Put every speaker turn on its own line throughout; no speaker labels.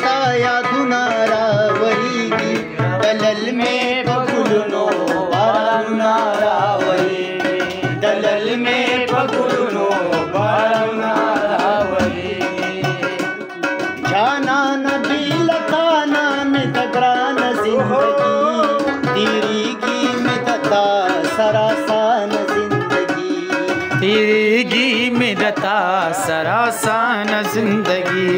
ستا یادونه راوریږي دلل مې په ګلونو بارانونه راوریږي دلل مې په ګلونو بارانونه راوریږي جانان بېله تانه مې د ګرانه زندګي تېرېږي مې د تا سره آسانه زندګي
تیریږي مې د تا سره آسانه زندګي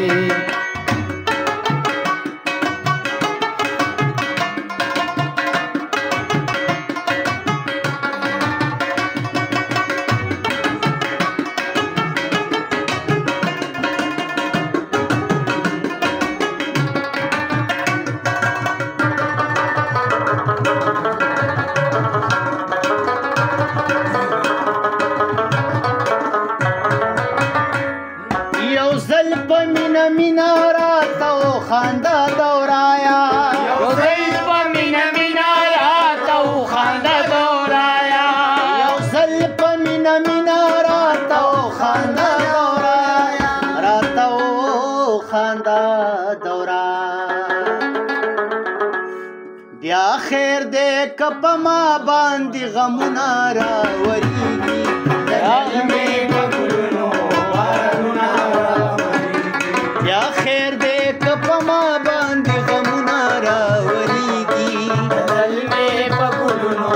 مینا راته وخانده دورایا
یو ځل په مینه مینه راته وخانده دورایا
یو ځل په مینه مینه راته وخانده دورایا راته وخانده دورایا بیا خیر دې که په ما باندې غمونه راوریږي دلل مې په ګلونو بارانونه یا خیر دې که په ما باندې غمونه راوریږي
دلل مې په ګلونو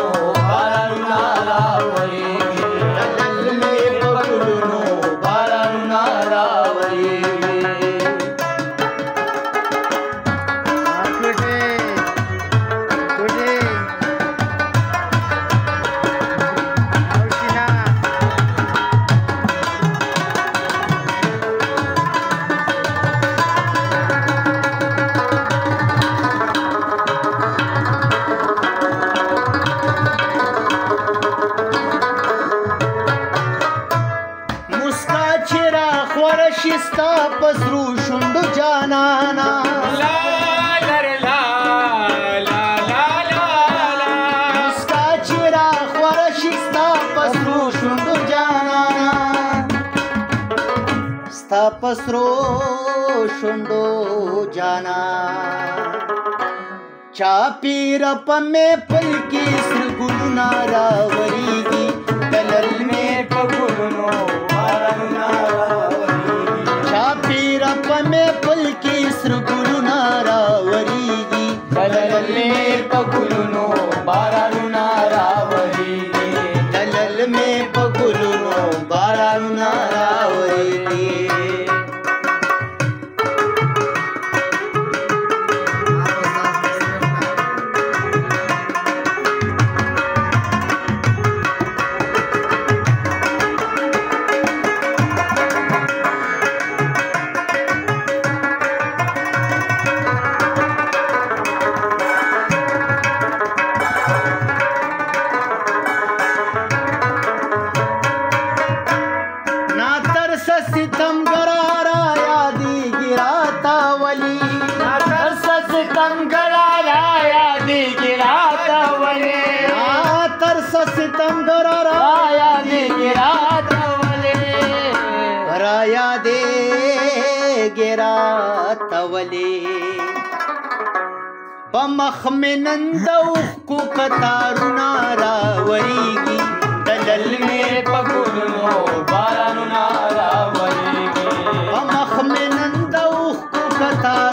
بارانونه راوریږي
دلل مې په ګلونو بارانونه راوریږي شستا پسرو شوندو جانانا
لا لا لا لا لا لا
مسکا چرا خور شستا پسرو شوندو جانانا ستا پسرو شوندو جانا چاپیر پمے پل کی سر گلونا راوریگی دلل میں پگلونو بارانونا چاپیرا پمے پل کی سر گلونا راوریگی
دلل میں پگلونو بارانونا راوریگی
دلل میں پگلونو بارانونا راوریگی ستم گرارا یادی گراتا ولی
ترس ستم گرارا یادی گراتا ولی
ترس ستم گرارا
یادی گراتا ولی
رایا دے گراتا ولی بمخ میں نندوخ کو قطارونا راوریگی دلل میں
پگلونو بارانونا راوریگی
بمخ میں نندوخ کو قطار